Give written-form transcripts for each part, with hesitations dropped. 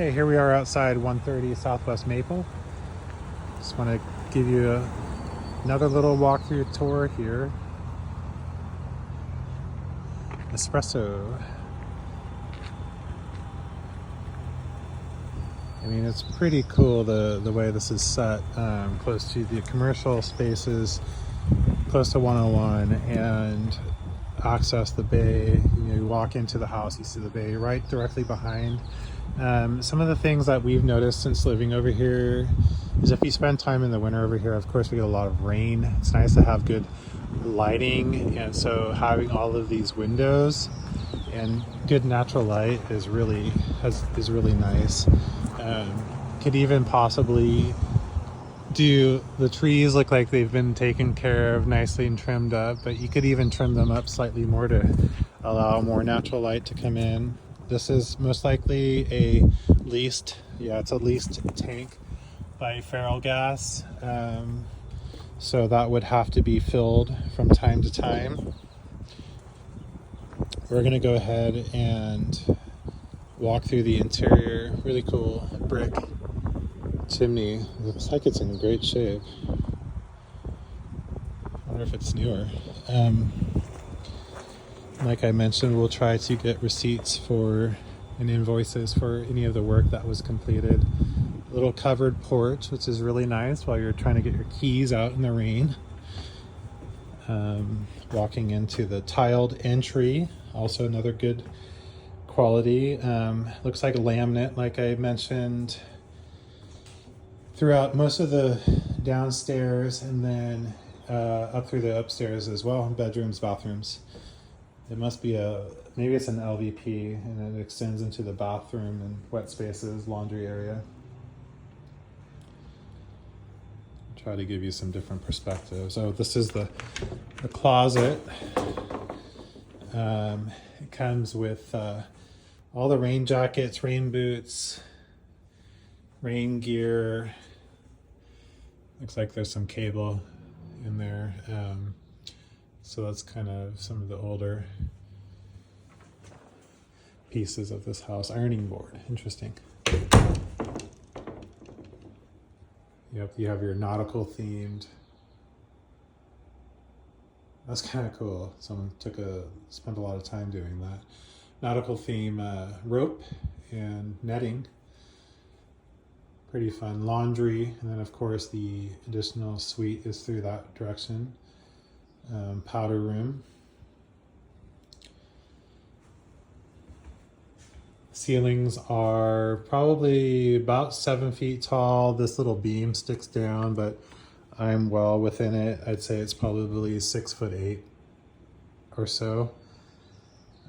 Okay, here we are outside 130 Southwest Maple. Just want to give you another little walkthrough tour here. Espresso. I mean, it's pretty cool the way this is set, close to the commercial spaces, close to 101, and access the bay. You walk into the house, you see the bay right directly behind. Some of the things that we've noticed since living over here is if you spend time in the winter over here, of course we get a lot of rain. It's nice to have good lighting, and so having all of these windows and good natural light is really nice. Could even possibly do the trees look like they've been taken care of nicely and trimmed up, but you could even trim them up slightly more to allow more natural light to come in. This is most likely a leased, it's a leased tank by Feral Gas. So that would have to be filled from time to time. We're gonna go ahead and walk through the interior. Really cool brick chimney. Looks like it's in great shape. I wonder if it's newer. Like I mentioned, we'll try to get receipts for and invoices for any of the work that was completed. A little covered porch, which is really nice while you're trying to get your keys out in the rain. Walking into the tiled entry, also another good quality. Looks like a laminate, like I mentioned, throughout most of the downstairs, and then up through the upstairs as well, bedrooms, bathrooms. It must be maybe it's an LVP, and it extends into the bathroom and wet spaces, laundry area. Try to give you some different perspectives. So this is the closet. It comes with all the rain jackets, rain boots, rain gear. Looks like there's some cable in there. So that's kind of some of the older pieces of this house. Ironing board, interesting. Yep, you have your nautical themed. That's kind of cool. Someone spent a lot of time doing that. Nautical theme rope and netting. Pretty fun. Laundry, and then of course the additional suite is through that direction. Powder room. Ceilings are probably about 7 feet tall. This little beam sticks down, but I'm well within it. I'd say it's probably 6'8" or so.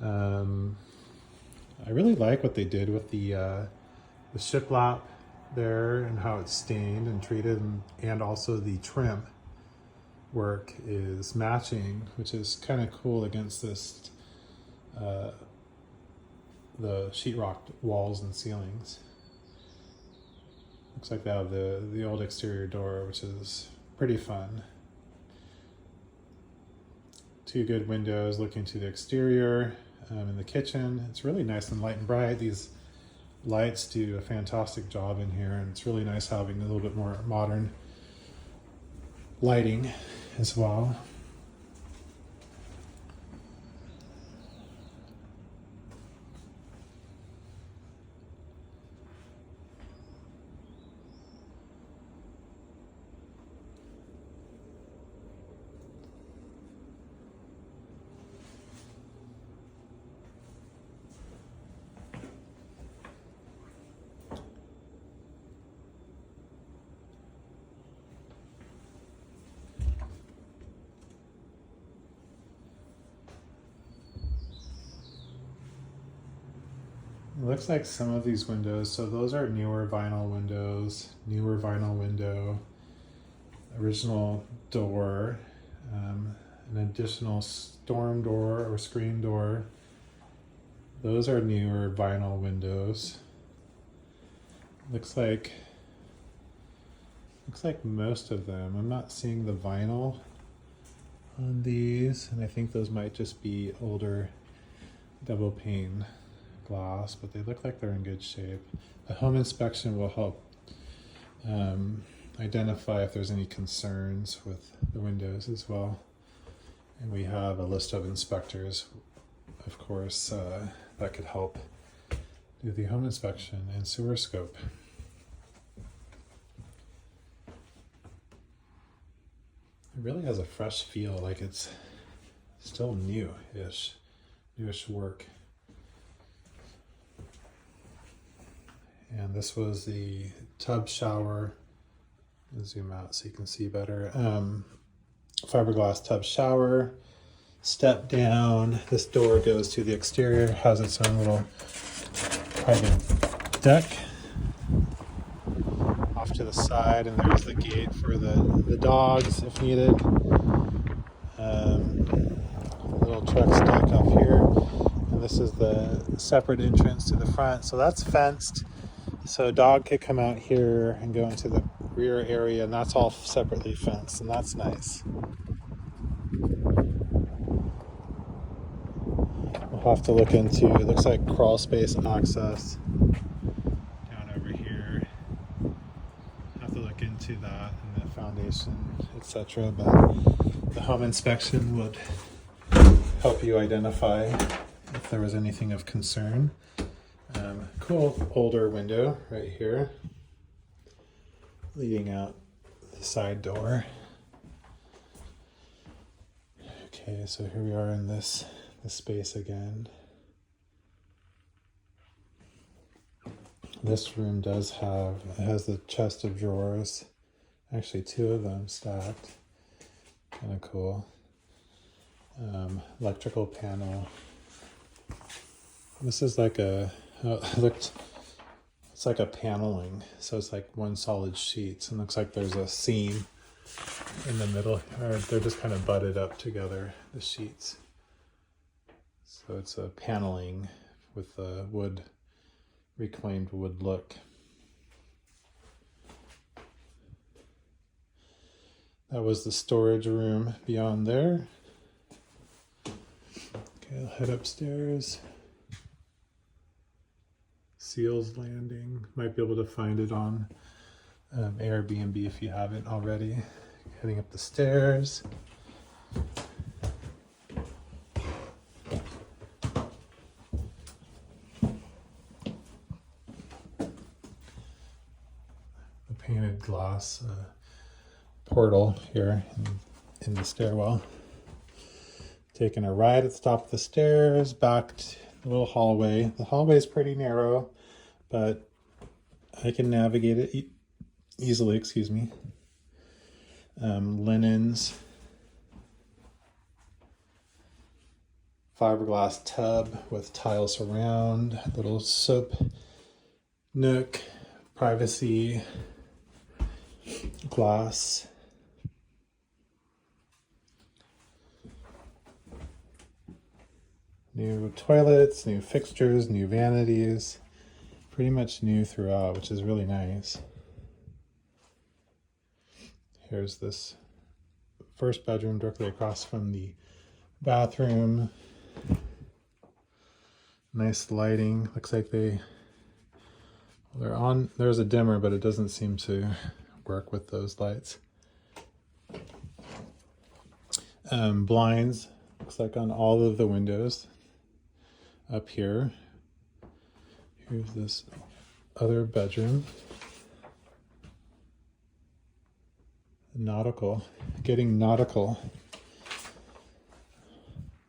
I really like what they did with the shiplap there and how it's stained and treated, and also the trim work is matching, which is kind of cool against this the sheetrock walls and ceilings. Looks like they have the old exterior door, which is pretty fun. Two good windows looking to the exterior. In the kitchen, it's really nice and light and bright. These lights do a fantastic job in here, and it's really nice having a little bit more modern lighting as well. It looks like some of these windows, so those are newer vinyl windows, newer vinyl window, original door, an additional storm door or screen door. Those are newer vinyl windows. Looks like most of them. I'm not seeing the vinyl on these, and I think those might just be older double pane glass, but they look like they're in good shape. A home inspection will help identify if there's any concerns with the windows as well. And we have a list of inspectors, of course, that could help do the home inspection and sewer scope. It really has a fresh feel, like it's still newish work. And this was the tub shower. I'll zoom out so you can see better. Fiberglass tub shower. Step down. This door goes to the exterior, has its own little private deck off to the side, and there's the gate for the dogs if needed. Little truck stack up here, and this is the separate entrance to the front. So that's fenced, so a dog could come out here and go into the rear area, and that's all separately fenced, and that's nice. We'll have to look into, it looks like crawl space access down over here. Have to look into that and the foundation, etc. But the home inspection would help you identify if there was anything of concern. Cool older window right here, leading out the side door. Okay, so here we are in this space again. This room has the chest of drawers, actually 2 of them stacked, kind of cool. Electrical panel. This is like it's like a paneling, so it's like one solid sheet, and looks like there's a seam in the middle, or they're just kind of butted up together, the sheets. So it's a paneling with a reclaimed wood look. That was the storage room beyond there. Okay, I'll head upstairs. Seals landing. Might be able to find it on Airbnb if you haven't already. Heading up the stairs. The painted glass portal here in the stairwell. Taking a ride at the top of the stairs, back to the little hallway. The hallway is pretty narrow, but I can navigate it easily, excuse me. Linens, fiberglass tub with tile surround, little soap nook, privacy, glass. New toilets, new fixtures, new vanities, pretty much new throughout, which is really nice. Here's this first bedroom directly across from the bathroom. Nice lighting. Looks like they're on. There's a dimmer, but it doesn't seem to work with those lights. Blinds. Looks like on all of the windows. Up here. Here's this other bedroom. Nautical. Getting nautical.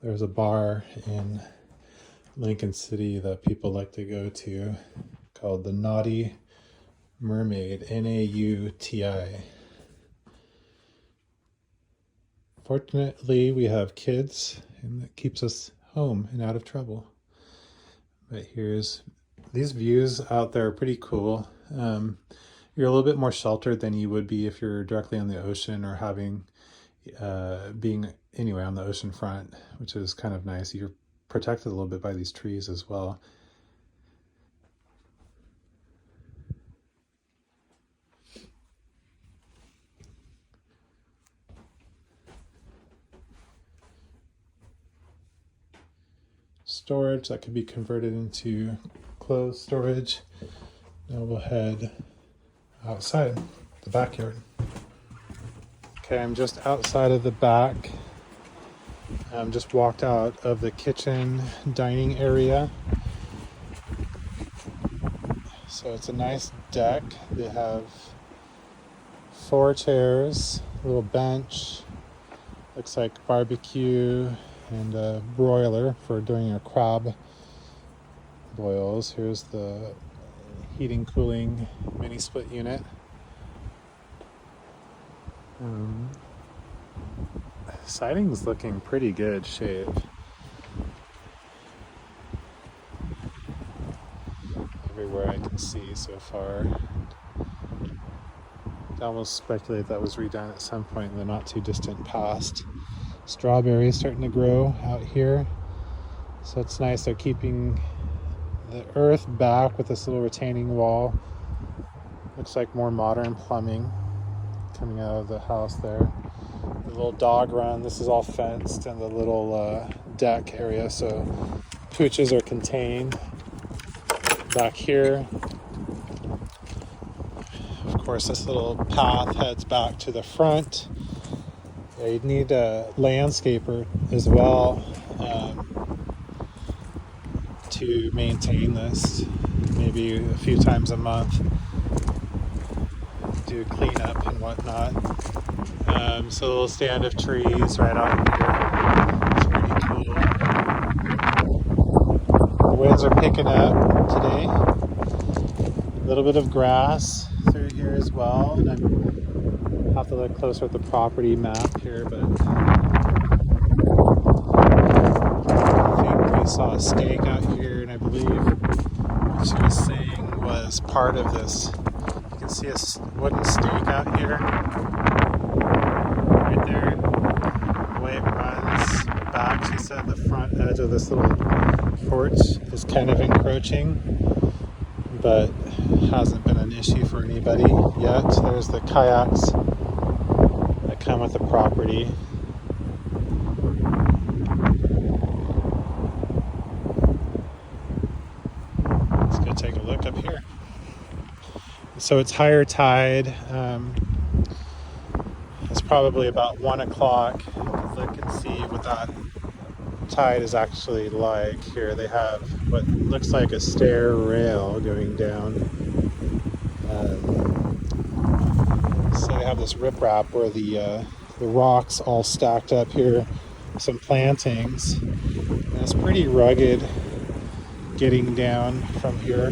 There's a bar in Lincoln City that people like to go to called the Naughty Mermaid, Nauti. Fortunately, we have kids, and that keeps us home and out of trouble. But these views out there are pretty cool. You're a little bit more sheltered than you would be if you're directly on the ocean or being anyway on the ocean front, which is kind of nice. You're protected a little bit by these trees as well. storage that could be converted into clothes storage. Now we'll head outside the backyard. Okay, I'm just outside of the back. Just walked out of the kitchen dining area. So it's a nice deck. They have 4 chairs, a little bench, looks like barbecue, and a broiler for doing your crab boils. Here's the heating cooling mini split unit. Siding's looking pretty good shape. Everywhere I can see so far. I almost speculate that was redone at some point in the not too distant past. Strawberries starting to grow out here. So it's nice they're keeping the earth back with this little retaining wall. Looks like more modern plumbing coming out of the house there. The little dog run, this is all fenced, and the little deck area, so pooches are contained. Back here, of course, this little path heads back to the front. Yeah, you'd need a landscaper as well to maintain this, maybe a few times a month, do cleanup and whatnot. So a little stand of trees right out here. It's pretty cool. The winds are picking up today. A little bit of grass through here as well. And I have to look closer at the property map here, but I think we saw a stake out here, and I believe what she was saying was part of this. You can see a wooden stake out here. Right there, the way it runs back, she said the front edge of this little porch is kind of encroaching, but hasn't been an issue for anybody yet. There's the kayaks that come with the property. Let's go take a look up here. So it's higher tide. It's probably about 1 o'clock. Look and see what that tide is actually like. Here they have what looks like a stair rail going down. So they have this riprap where the rocks all stacked up here, some plantings. And it's pretty rugged getting down from here.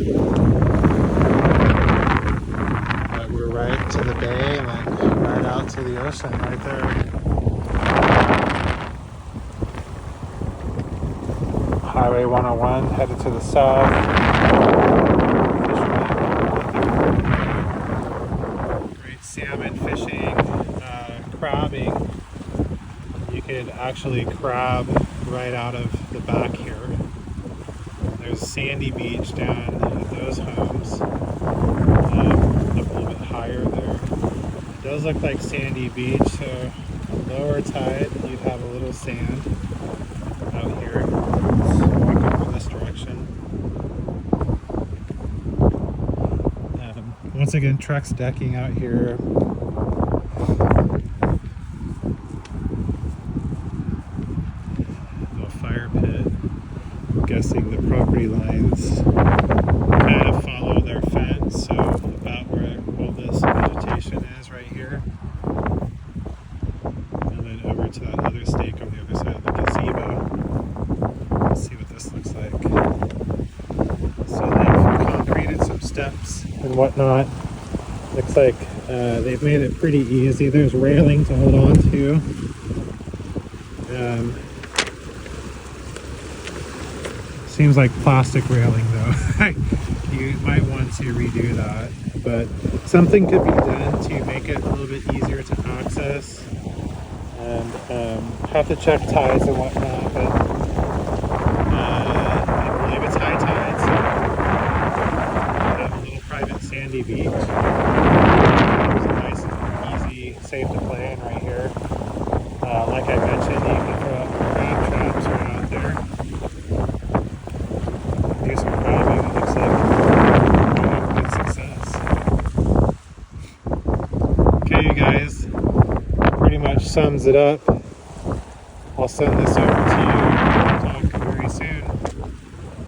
But we're right to the bay and then right out to the ocean right there. Highway 101 headed to the south. Great salmon fishing, crabbing. You could actually crab right out of the back here. There's a sandy beach down at those homes, up a little bit higher there. It does look like sandy beach, so lower tide you'd have a little sand out here. Walking this direction. Once again, trucks decking out here. Little fire pit. I'm guessing the property lines kind of follow their fence, so about where all this vegetation is right here. And then over to that other stake on the other side of the gazebo. Let's see what this looks like. So they've concreted some steps and whatnot. Looks like they've made it pretty easy. There's railing to hold on to. Seems like plastic railing though. You might want to redo that, but something could be done to make it a little bit easier to access. And have to check tides and whatnot, but I believe it's high tide, so we have a little private sandy beach. It's nice and easy, safe to play in right here. Like I mentioned, you can throw up crab traps right out there. sums it up. I'll send this over to you. We'll talk very soon.